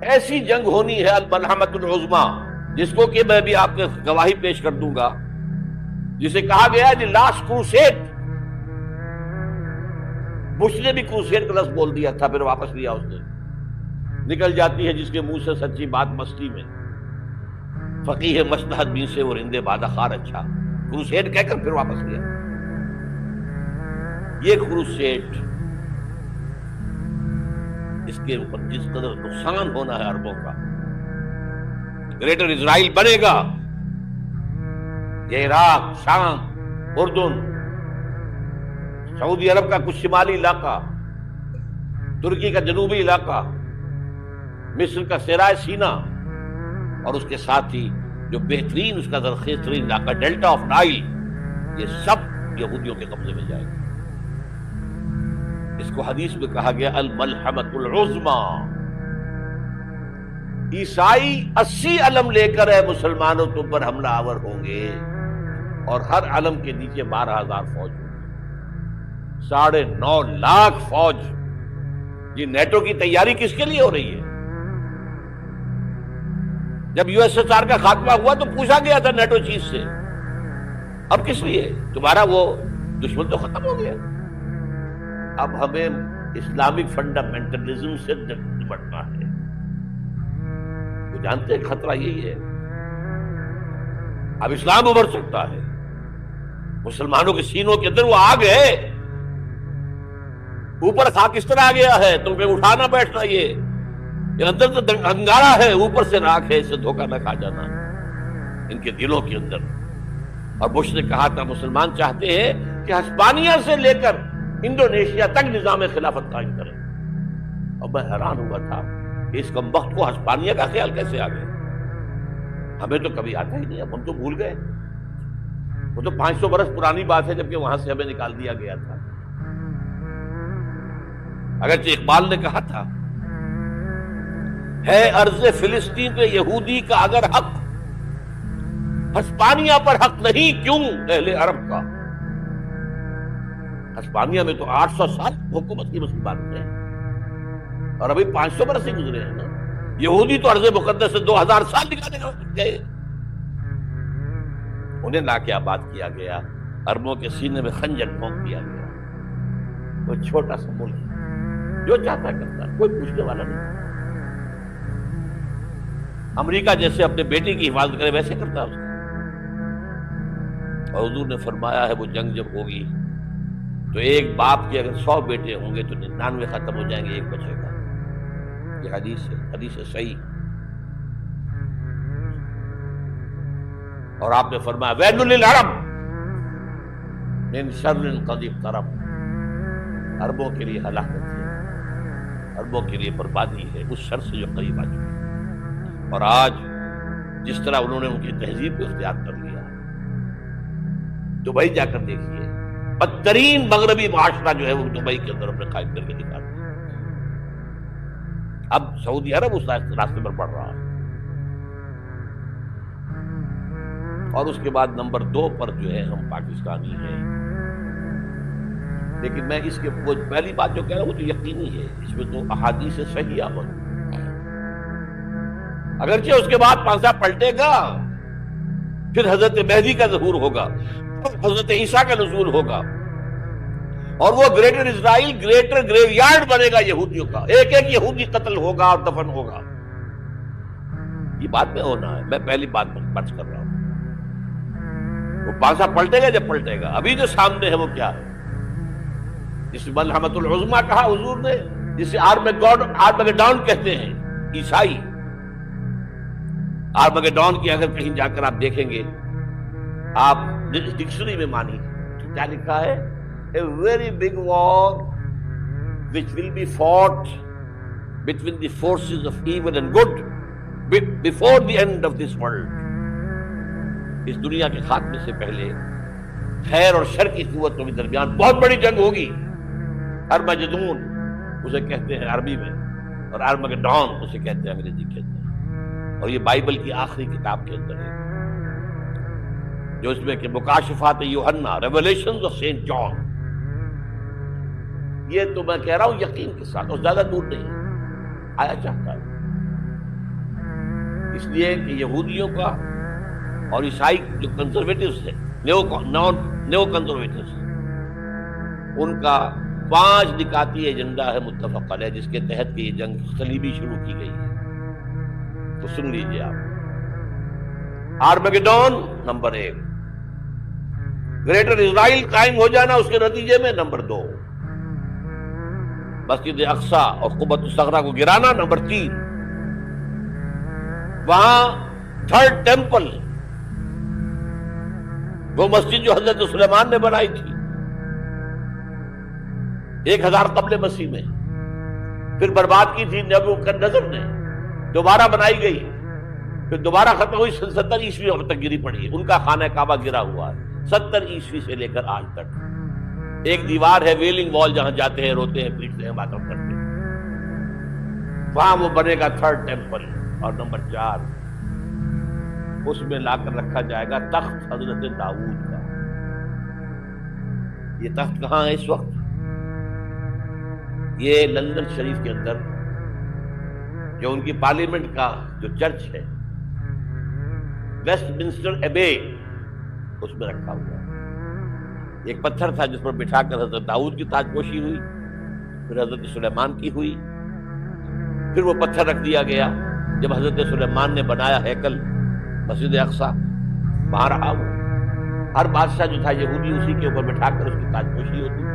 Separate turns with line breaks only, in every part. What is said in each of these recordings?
ایسی جنگ ہونی ہے الملحمۃ العظمیٰ، جس کو کہ میں بھی آپ کو گواہی پیش کر دوں گا، جسے کہا گیا ہے دی لاسٹ کروسیڈ۔ بش نے بھی کروسیڈ کا لفظ بول دیا تھا، پھر واپس لیا اس نے۔ نکل جاتی ہے جس کے منہ سے سچی بات مستی میں، فقیہ مصلحت بین سے اور ہندے بادہ خار اچھا، کروسیڈ کہہ کر پھر واپس لیا۔ یہ کروسیڈ، اس کے اوپر جس قدر نقصان ہونا ہے عربوں کا، گریٹر اسرائیل بنے گا، یہ عراق، شام، اردن، سعودی عرب کا کچھ شمالی علاقہ، ترکی کا جنوبی علاقہ، مصر کا صحرائے سینا، اور اس کے ساتھ ہی جو بہترین اس کا زرخیز ترین علاقہ ڈیلٹا آف نائل، یہ سب یہودیوں کے قبضے میں جائے گا۔ اس کو حدیث میں کہا گیا الملحمۃ العظمیٰ۔ عیسائی 80 علم لے کر ہے مسلمانوں تم پر حملہ آور ہوں گے، اور ہر علم کے نیچے 12,000 فوج ہوگی، 9.5 لاکھ فوج۔ یہ نیٹو کی تیاری کس کے لیے ہو رہی ہے؟ جب یو ایس ایس آر کا خاتمہ ہوا تو پوچھا گیا تھا نیٹو چیف سے، اب کس لیے؟ تمہارا وہ دشمن تو ختم ہو گیا، اب ہمیں اسلامک فنڈامنٹلزم سے نمٹنا ہے۔ وہ جانتے ہیں خطرہ یہی ہے، اب اسلام ابھر سکتا ہے، مسلمانوں کے سینوں کے اندر وہ آگ ہے، اوپر خاکستر آ گیا ہے، تمہیں اٹھانا بیٹھنا، یہ اندر تو انگارہ ہے، اوپر سے راکھ ہے، اسے دھوکہ نہ کھا جانا ان کے دلوں کے اندر۔ اور بش نے کہا تھا مسلمان چاہتے ہیں کہ ہسپانیہ سے لے کر انڈونیشیا تک نظام خلافت قائم کریں، اور میں حیران ہوا تھا کہ اس کمبخت کو ہسپانیہ کا خیال کیسے آ گیا؟ ہمیں تو کبھی آتا ہی نہیں، اب ہم تو بھول گئے، وہ تو 500 برس پرانی بات ہے جبکہ وہاں سے ہمیں نکال دیا گیا تھا۔ اگرچہ اقبال نے کہا تھا ہے ارض فلسطین پہ یہودی کا اگر حق، ہسپانیہ پر حق نہیں کیوں اہل عرب کا؟ ہسپانیہ میں تو 800 سال حکومت کی مسلمان نے، اور ابھی 500 برس ہی گزرے ہیں نا۔ یہودی تو ارض مقدس سے 2000 سال نکالنے گئے، انہیں لا کے آباد کیا گیا، عربوں کے سینے میں خنجر پھونک دیا گیا۔ وہ چھوٹا سا ملک جو چاہتا کرتا، کوئی پوچھنے والا نہیں۔ امریکہ جیسے اپنے بیٹی کی حفاظت کرے ویسے کرتا اس کا۔ اور حضور نے فرمایا ہے وہ جنگ جب ہوگی تو ایک باپ کے اگر 100 بیٹے ہوں گے تو 99 ختم ہو جائیں گے، ایک بچے گا۔ یہ حدیث ہے، حدیث صحیح۔ اور آپ نے فرمایا ویل للعرب من شر قد اقترب، عربوں کے لیے ہلاکت ہے، عربوں کے لیے بربادی ہے اس شر سے جو قریب آ چکی ہے۔ اور آج جس طرح انہوں نے ان کی تہذیب کو اختیار کر لیا، دبئی جا کر دیکھیے، بدترین مغربی معاشرہ جو ہے وہ دبئی کے اندر ہم نے قائم کر کے دکھا دیا۔ اب سعودی عرب اس راستے پر بڑھ رہا ہے، اور اس کے بعد نمبر 2 پر جو ہے ہم پاکستانی ہیں۔ لیکن میں اس کے پہلی بات جو کہہ رہا ہوں وہ تو یقینی ہے، اس میں تو احادیث صحیحہ موجود، اگرچہ اس کے بعد پانسا پلٹے گا، پھر حضرت مہدی کا ظہور ہوگا، حضرت عیسیٰ کا نزول ہوگا، اور وہ گریٹر اسرائیل گریٹر گریو یارڈ بنے گا یہودیوں کا، ایک ایک یہودی قتل ہوگا اور دفن ہوگا۔ یہ بات میں ہونا ہے، میں پہلی بات بچ کر رہا ہوں۔ وہ پانسا پلٹے گا جب پلٹے گا، ابھی جو سامنے ہے وہ کیا ہے؟ جس ملحمۃ العظمیٰ کہا حضور نے، جسے آرمگیڈون کہتے ہیں عیسائی۔ آرمگیڈون کی اگر کہیں جا کر آپ دیکھیں گے، آپ ڈکشنری میں مانی تو کیا لکھا ہے؟ A very big war which will be fought between the forces of evil and good before the end of this world۔ اس دنیا کے خاتمے سے پہلے خیر اور شر کی قوتوں کے درمیان بہت بڑی جنگ ہوگی۔ ارمجدون اسے کہتے ہیں عربی میں، اور آرمگیڈون اسے کہتے ہیں انگریزی کے اندر، اور یہ بائبل کی آخری کتاب کے اندر ہے، جو اس میں کہ مکاشفات یوحنا، ریولیشنز آف سینٹ جان۔ یہ تو میں کہہ رہا ہوں یقین کے ساتھ، اور زیادہ دور نہیں آیا چاہتا ہے۔ اس لیے کہ یہودیوں کا اور عیسائی جو کنزرویٹوز ہیں، نیو کنزرویٹوز، ان کا 5 نکاتی ایجنڈا ہے متفق علیہ، جس کے تحت کہ یہ جنگ صلیبی شروع کی گئی ہے۔ تو سن لیجئے آپ، آرمیگیڈون نمبر 1، گریٹر اسرائیل قائم ہو جانا اس کے نتیجے میں نمبر 2، مسجد اقصی اور قبۃ الصغریٰ کو گرانا نمبر 3، وہاں 3rd ٹیمپل، وہ مسجد جو حضرت سلیمان نے بنائی تھی 1000 قبل مسیح میں، پھر برباد کی تھی نبوکدنضر نے، دوبارہ بنائی گئی، پھر دوبارہ ختم ہوئی 70 عیسوی تک گری پڑی ہے۔ ان کا خانہ کعبہ گرا ہوا ہے 70 عیسوی سے لے کر آج تک۔ ایک دیوار ہے ویلنگ وال، جہاں جاتے ہیں، روتے ہیں، پیٹتے ہیں، ماتم کرتے ہیں، وہاں وہ بنے گا 3rd ٹیمپل۔ اور نمبر 4، اس میں لا کر رکھا جائے گا تخت حضرت داؤد کا۔ یہ تخت کہاں ہے اس وقت؟ یہ لندن شریف کے اندر جو ان کی پارلیمنٹ کا جو چرچ ہے، ویسٹ منسٹر ایبے، اس میں رکھا ہوا ہے۔ ایک پتھر تھا جس پر بٹھا کر حضرت داؤد کی تاج پوشی ہوئی، پھر حضرت سلیمان کی ہوئی، پھر وہ پتھر رکھ دیا گیا جب حضرت سلیمان نے بنایا ہیکل مسجد اقصی، وہاں رہا وہ۔ ہر بادشاہ جو تھا یہودی اسی کے اوپر بٹھا کر اس کی تاج پوشی ہوتی تھی۔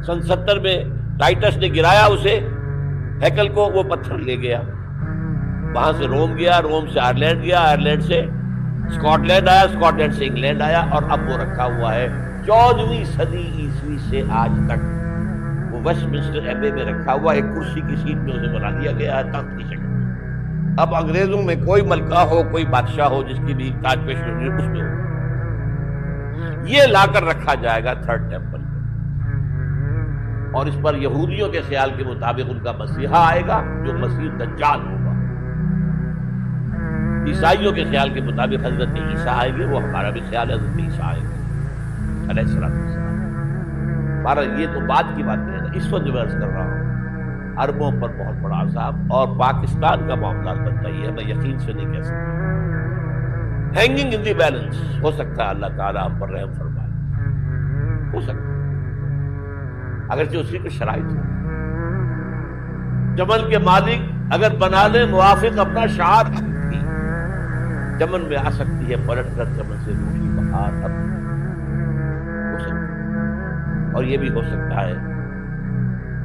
سن 70 میں ٹائٹس نے گرایا اسے، ہیکل کو، وہ پتھر لے گیا، وہاں سے روم گیا، روم سے آئرلینڈ گیا، آئرلینڈ سے اسکاٹ لینڈ آیا، اسکاٹ لینڈ سے انگلینڈ آیا، اور اب وہ رکھا ہوا ہے 14ویں صدی عیسوی سے آج تک۔ وہ ویسٹ منسٹر ایبے میں رکھا ہوا، ایک کرسی کی سیٹ میں اسے بنا دیا گیا ہے تخت کی شکل میں۔ اب انگریزوں میں کوئی ملکہ ہو، کوئی بادشاہ ہو جس کی بھی تاج پوشی ہو، اس میں ہو، یہ لا کر رکھا جائے گا 3rd ٹیمپل میں۔ اور اس پر یہودیوں کے خیال کے مطابق ان کا مسیحا آئے گا جو مسیح دجال ہوگا۔ عیسائیوں کے خیال کے مطابق حضرت عیسیٰ آئے گے، وہ ہمارا بھی خیال ہے حضرت عیسیٰ آئے گے علیہ السلام۔ ہمارا یہ تو بعد کی بات ہے، اس وقت جو میں عرض کر رہا ہوں، عربوں پر بہت بڑا عذاب، اور پاکستان کا معاملہ بنتا ہی ہے، میں یقین سے نہیں کہہ سکتا۔ ہینگنگ ان دی بیلنس، ہو سکتا ہے اللہ تعالیٰ ہم پر رحم فرمائے، ہو سکتا ہے، اگرچہ اسی کو شرائط ہو۔ چمن کے مالک اگر بنا لے موافق اپنا شعار، چمن میں آ سکتی ہے پلٹ کر چمن سے روحی بہار، اب ہو سکتا ہے۔ اور یہ بھی ہو سکتا ہے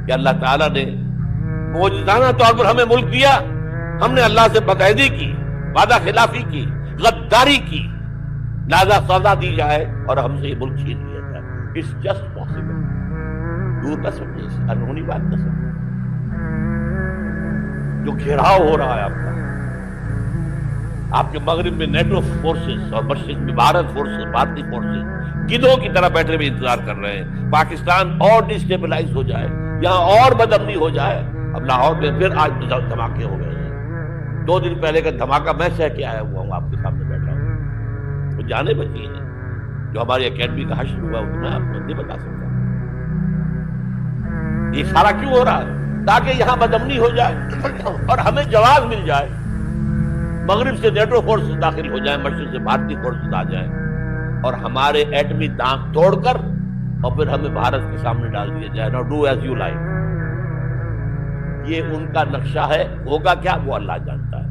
کہ اللہ تعالیٰ نے معجزانہ طور پر ہمیں ملک دیا، ہم نے اللہ سے بدعہدی کی، وعدہ خلافی کی، غداری کی، لہذا سزا دی جائے اور ہم سے یہ ملک چھین لیا جائے۔ اٹس جسٹ پاسبل، دور نہ سمجھے، انہونی بات نہ سمجھے۔ جو گھیراؤ ہو رہا ہے آپ کے مغرب میں نیٹو فورسز اور مشرق میں بھارت فورسز، بھارتی فورسز گدھوں کی طرح بیٹھے ہوئے انتظار کر رہے ہیں پاکستان اور ڈسٹیبلائز ہو جائے، یہاں اور بدامنی ہو جائے۔ اب لاہور میں پھر آج دھماکے ہو گئے ہیں، 2 دن پہلے کا دھماکہ میں سہ کے آیا ہوا ہوں، آپ کے سامنے بیٹھا ہوں، وہ جانے بچی ہیں۔ جو ہماری اکیڈمی کا حشر ہوا وہ میں آپ کو نہیں بتا سکتا۔ یہ سارا کیوں ہو رہا ہے؟ تاکہ یہاں بدامنی ہو جائے اور ہمیں جواز مل جائے، مغرب سے نیٹو فورسز داخل ہو جائیں، مشرق سے بھارتی فورسز آ جائیں، اور ہمارے ایٹمی دانت توڑ کر اور پھر ہمیں بھارت کے سامنے ڈال دیا جائے۔ نو ڈو ایز یو لائک۔ یہ ان کا نقشہ ہے، ہوگا کیا وہ اللہ جانتا ہے،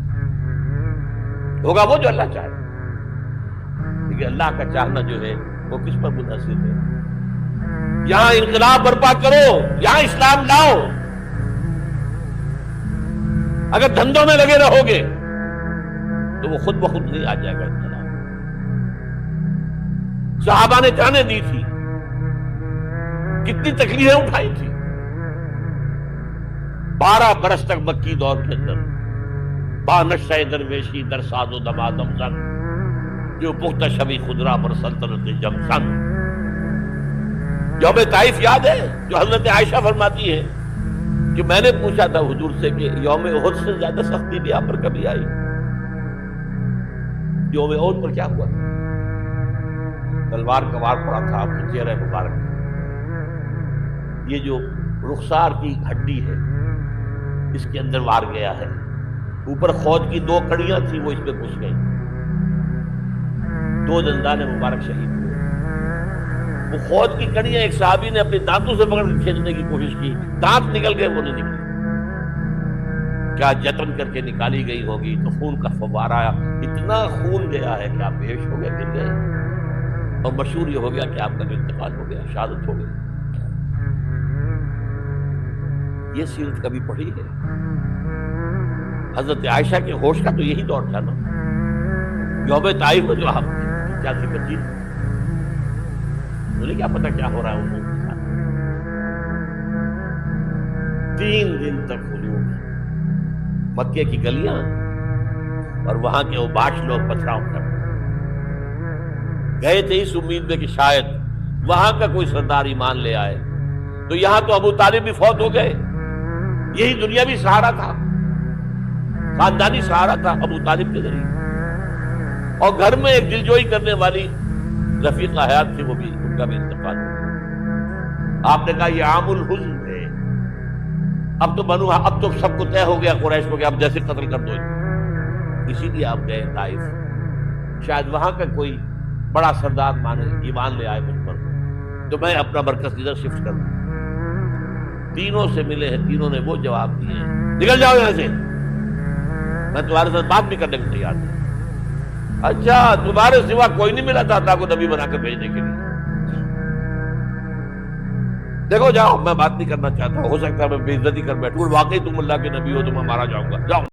ہوگا وہ جو اللہ چاہے، لیکن اللہ کا چاہنا جو ہے وہ کس پر منحصر ہے؟ یہاں انقلاب برپا کرو، یہاں اسلام لاؤ۔ اگر دھندوں میں لگے رہو گے تو وہ خود بخود نہیں آ جائے گا انقلاب۔ صحابہ نے جانیں دی تھی، کتنی تکلیفیں اٹھائی تھی، 12 برس تک مکی دور کے اندر با نشہ درویشی در ساز و دمادم سن، جو پختہ شبی خدرہ پر سلطنت جم سن۔ یوم طائف یاد ہے جو حضرت عائشہ فرماتی ہے کہ میں نے پوچھا تھا حضور سے کہ یوم احد سے زیادہ سختی بھی آپ پر کبھی آئی؟ یوم احد پر کیا ہوا تھا؟ تلوار کا وار پڑا تھا آپ کے چہرے مبارک۔ یہ جو رخسار کی ہڈی ہے اس کے اندر وار گیا ہے، اوپر خود کی 2 کڑیاں تھیں، وہ اس میں گھس گئی، 2 دندان مبارک شہید ہوئے۔ وہ خود کی کڑیاں ایک صحابی نے اپنے دانتوں سے پکڑ کے کھینچنے کی کوشش کی، دانت نکل گئے، وہ نہیں نکلی، کیا جتن کر کے نکالی گئی ہوگی، تو خون کا فوارہ آیا، اتنا خون گیا ہے کہ آپ بے ہوش ہو گئے، گر گئے، اور مشہور یہ ہو گیا کہ آپ کا جو انتقال ہو گیا، شہادت ہو گئی۔ یہ سیرت کبھی پڑھی ہے؟ حضرت عائشہ کے ہوش کا تو یہی دور تھا نا، یوم طائف میں جو آپ کیا ذکر تھی، مجھے کیا پتا کیا ہو رہا ہے ان لوگوں کے ساتھ۔ 3 دن تک ہجوم، مکے کی گلیاں اور وہاں کے اوباش لوگ پتھراؤ کر گئے تھے اس امید میں کہ شاید وہاں کا کوئی سردار ایمان لے آئے، تو یہاں تو ابو طالب بھی فوت ہو گئے، یہی دنیاوی سہارا تھا، خاندانی سہارا تھا ابو طالب کے ذریعے، اور گھر میں ایک دلجوئی کرنے والی رفیقہ حیات تھی، وہ بھی، ان کا بھی انتقال ہو گیا۔ آپ نے کہا یہ عام الحزن ہے، اب تو سب کو طے ہو گیا قریش کو کہ اب جیسے قتل کر دو، اسی لیے آپ گئے طائف، شاید وہاں کا کوئی بڑا سردار مانے ایمان لے آئے مجھ پر، تو میں اپنا مرکز ادھر شفٹ کر دوں۔ تینوں سے ملے ہیں، تینوں نے وہ جواب دیے ہیں، نکل جاؤ یہاں سے، میں تمہارے ساتھ بات بھی کرنے کو تیار ہوں۔ اچھا، تمہارے سوا کوئی نہیں ملا تھا اللہ کو نبی بنا کر بھیجنے کے لیے؟ دیکھو جاؤ، میں بات نہیں کرنا چاہتا، ہو سکتا ہے میں بے عزتی کر بیٹھوں، واقعی تم اللہ کے نبی ہو تو میں مارا جاؤں گا، جاؤ۔